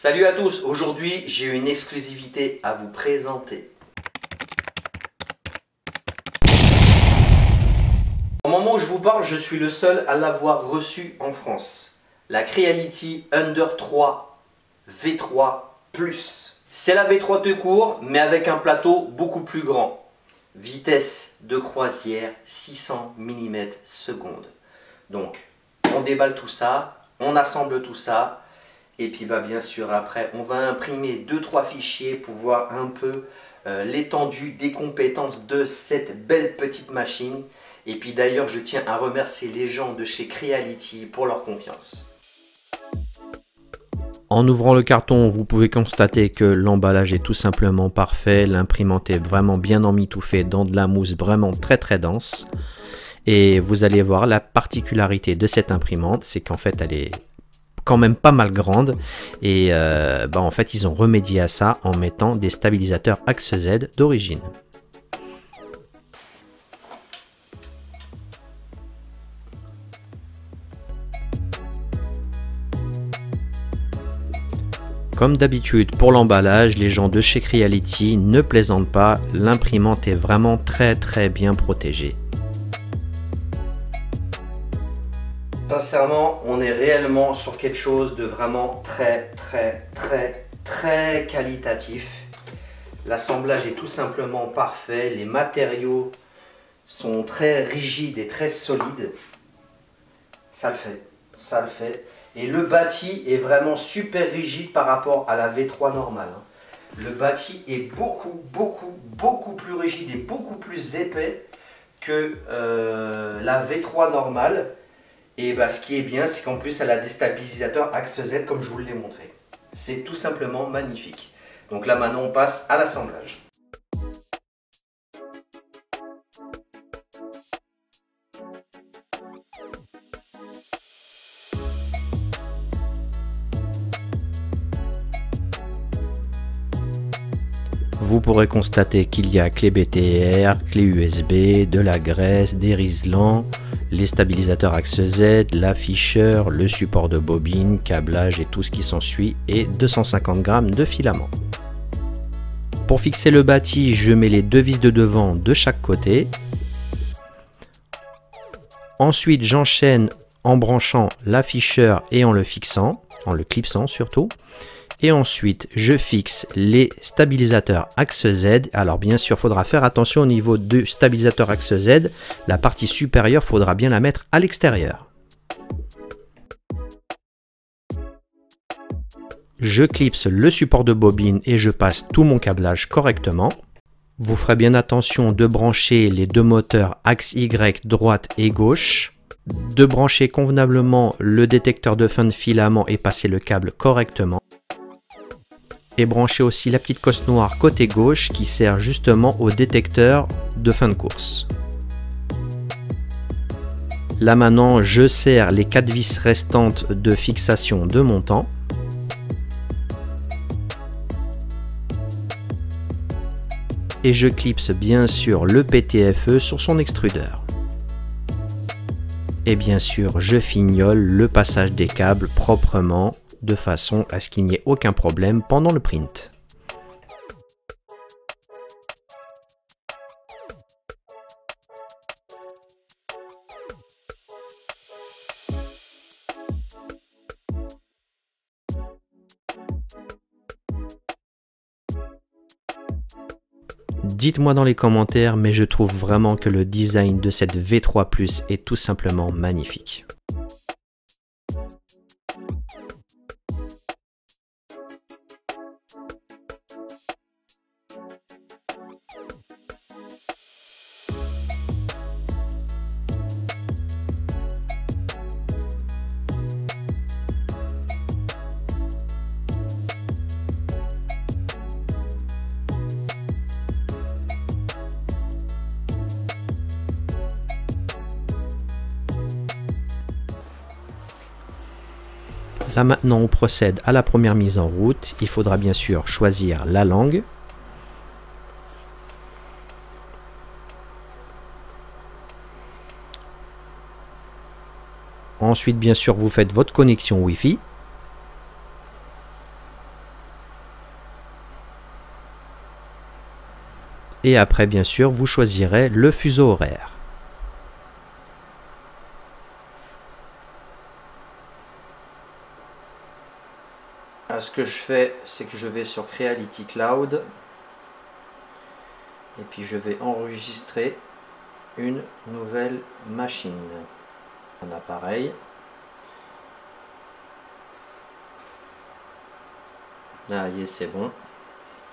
Salut à tous, aujourd'hui j'ai une exclusivité à vous présenter. Au moment où je vous parle, je suis le seul à l'avoir reçu en France. La Creality Under 3 V3 Plus. C'est la V3 de court, mais avec un plateau beaucoup plus grand. Vitesse de croisière 600 mm/s. Donc, on déballe tout ça, on assemble tout ça. Et puis bien sûr après on va imprimer 2-3 fichiers pour voir un peu l'étendue des compétences de cette belle petite machine. Et puis d'ailleurs je tiens à remercier les gens de chez Creality pour leur confiance. En ouvrant le carton, vous pouvez constater que l'emballage est tout simplement parfait. L'imprimante est vraiment bien emmitoufée dans de la mousse vraiment très dense. Et vous allez voir la particularité de cette imprimante, c'est qu'en fait elle est quand même pas mal grande et en fait ils ont remédié à ça en mettant des stabilisateurs axe Z d'origine. Comme d'habitude pour l'emballage, les gens de chez Creality ne plaisantent pas, l'imprimante est vraiment très bien protégée. Sincèrement, on est réellement sur quelque chose de vraiment très qualitatif. L'assemblage est tout simplement parfait. Les matériaux sont très rigides et très solides. Ça le fait. Et le bâti est vraiment super rigide par rapport à la V3 normale. Le bâti est beaucoup plus rigide et beaucoup plus épais que la V3 normale. Et ce qui est bien, c'est qu'en plus elle a des stabilisateurs axe Z comme je vous l'ai montré. C'est tout simplement magnifique. Donc là maintenant on passe à l'assemblage. Vous pourrez constater qu'il y a clé BTR, clé USB, de la graisse, des riselants, les stabilisateurs axe Z, l'afficheur, le support de bobine, câblage et tout ce qui s'ensuit et 250 g de filament. Pour fixer le bâti, je mets les deux vis de devant de chaque côté. Ensuite, j'enchaîne en branchant l'afficheur et en le fixant, en le clipsant surtout. Et ensuite, je fixe les stabilisateurs axe Z. Alors bien sûr, il faudra faire attention au niveau du stabilisateur axe Z. La partie supérieure, il faudra bien la mettre à l'extérieur. Je clipse le support de bobine et je passe tout mon câblage correctement. Vous ferez bien attention de brancher les deux moteurs axe Y droite et gauche. De brancher convenablement le détecteur de fin de filament et passer le câble correctement. Et brancher aussi la petite cosse noire côté gauche qui sert justement au détecteur de fin de course. Là maintenant, je serre les 4 vis restantes de fixation de montant. Et je clipse bien sûr le PTFE sur son extrudeur. Et bien sûr, je fignole le passage des câbles proprement, de façon à ce qu'il n'y ait aucun problème pendant le print. Dites-moi dans les commentaires, mais je trouve vraiment que le design de cette V3 Plus est tout simplement magnifique. Là maintenant on procède à la première mise en route. Il faudra bien sûr choisir la langue. Ensuite bien sûr vous faites votre connexion Wi-Fi. Et après, bien sûr, vous choisirez le fuseau horaire. Ce que je fais, c'est que je vais sur Creality Cloud et puis je vais enregistrer une nouvelle machine, un appareil. Là, c'est bon.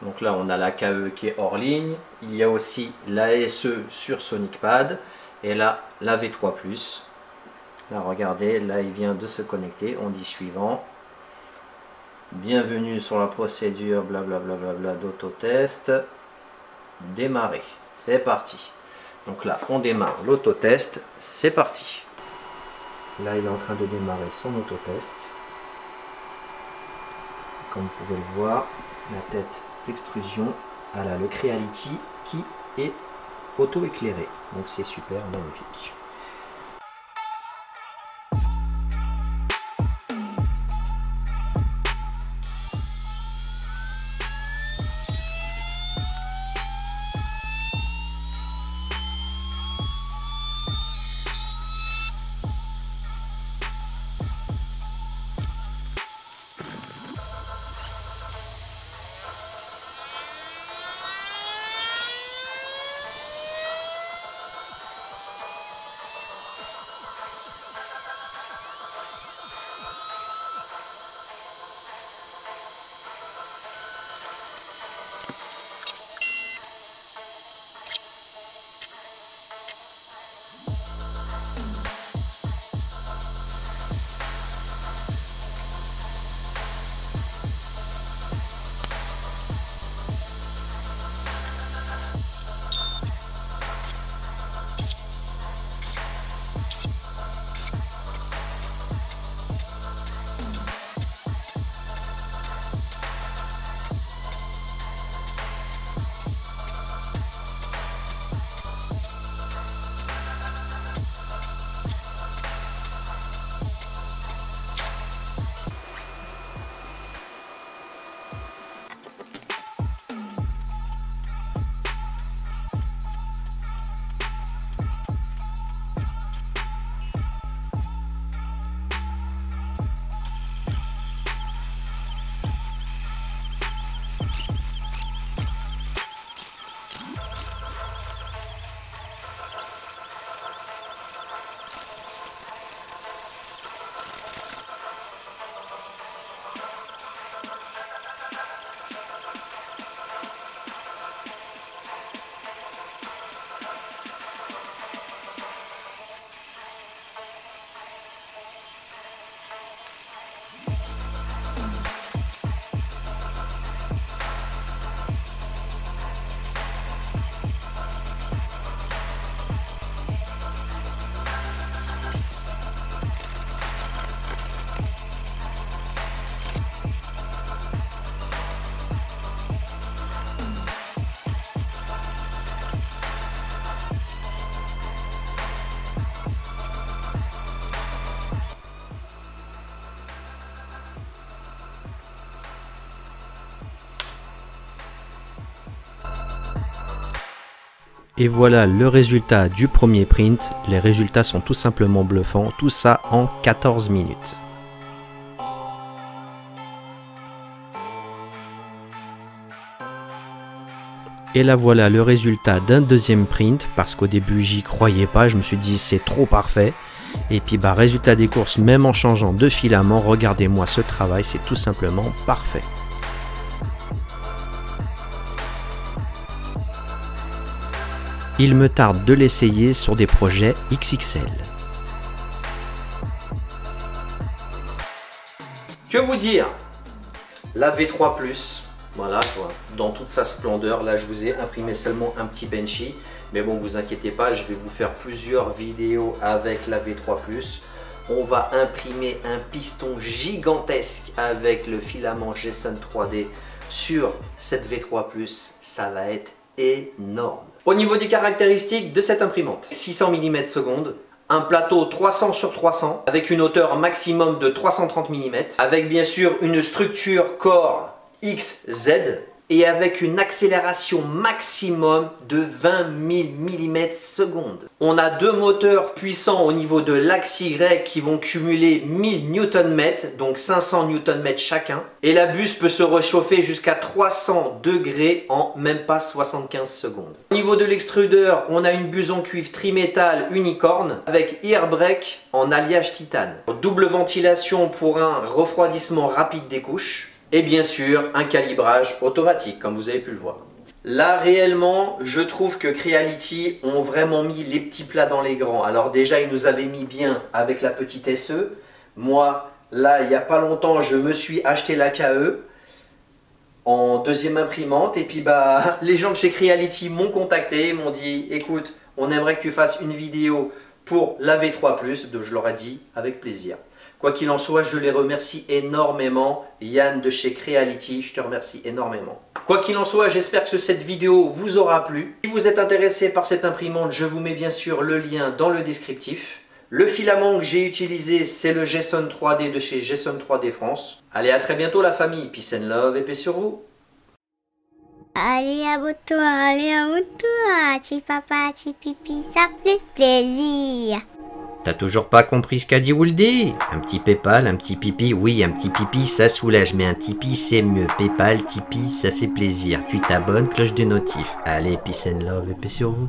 Donc là, on a la KE qui est hors ligne. Il y a aussi l'ASE sur SonicPad. Et là, la V3+. Là, regardez, là, il vient de se connecter. On dit suivant. Bienvenue sur la procédure blablabla d'autotest. Démarrer. C'est parti. Donc là, on démarre l'autotest. C'est parti. Là, il est en train de démarrer son autotest. Comme vous pouvez le voir, la tête d'extrusion, elle a le Creality qui est auto-éclairé. Donc c'est super magnifique. Et voilà le résultat du premier print. Les résultats sont tout simplement bluffants. Tout ça en 14 minutes. Et là voilà le résultat d'un deuxième print. Parce qu'au début j'y croyais pas. Je me suis dit c'est trop parfait. Et puis bah résultat des courses, même en changeant de filament, regardez-moi ce travail, c'est tout simplement parfait. Il me tarde de l'essayer sur des projets XXL. Que vous dire? La V3+, voilà quoi, dans toute sa splendeur. Là je vous ai imprimé seulement un petit benchy. Mais bon, vous inquiétez pas, je vais vous faire plusieurs vidéos avec la V3+. On va imprimer un piston gigantesque avec le filament Geson 3D sur cette V3+. Ça va être énorme. Au niveau des caractéristiques de cette imprimante, 600 mm seconde, un plateau 300 sur 300 avec une hauteur maximum de 330 mm, avec bien sûr une structure Core XZ et avec une accélération maximum de 20 000 mm/s. On a deux moteurs puissants au niveau de l'axe Y qui vont cumuler 1000 Nm, donc 500 Nm chacun. Et la buse peut se réchauffer jusqu'à 300 degrés en même pas 75 secondes. Au niveau de l'extrudeur, on a une buse en cuivre trimétal unicorne avec air brake en alliage titane. Double ventilation pour un refroidissement rapide des couches. Et bien sûr, un calibrage automatique, comme vous avez pu le voir. Là, réellement, je trouve que Creality ont vraiment mis les petits plats dans les grands. Alors déjà, ils nous avaient mis bien avec la petite SE. Moi, là, il n'y a pas longtemps, je me suis acheté la KE en deuxième imprimante. Et puis, bah, les gens de chez Creality m'ont contacté, m'ont dit, écoute, on aimerait que tu fasses une vidéo pour la V3+. Donc, je leur ai dit, avec plaisir. Quoi qu'il en soit, je les remercie énormément. Yann de chez Creality, je te remercie énormément. Quoi qu'il en soit, j'espère que cette vidéo vous aura plu. Si vous êtes intéressé par cette imprimante, je vous mets bien sûr le lien dans le descriptif. Le filament que j'ai utilisé, c'est le Geson 3D de chez Geson 3D France. Allez, à très bientôt la famille. Peace and love et paix sur vous. Allez, abonne-toi, petit papa, petit pipi, ça fait plaisir. T'as toujours pas compris ce qu'a dit Wooldy? Un petit Paypal, un petit pipi, oui, un petit pipi, ça soulage, mais un Tipeee, c'est mieux. Paypal, Tipeee, ça fait plaisir. Tu t'abonnes, cloche de notif. Allez, peace and love et paix sur vous.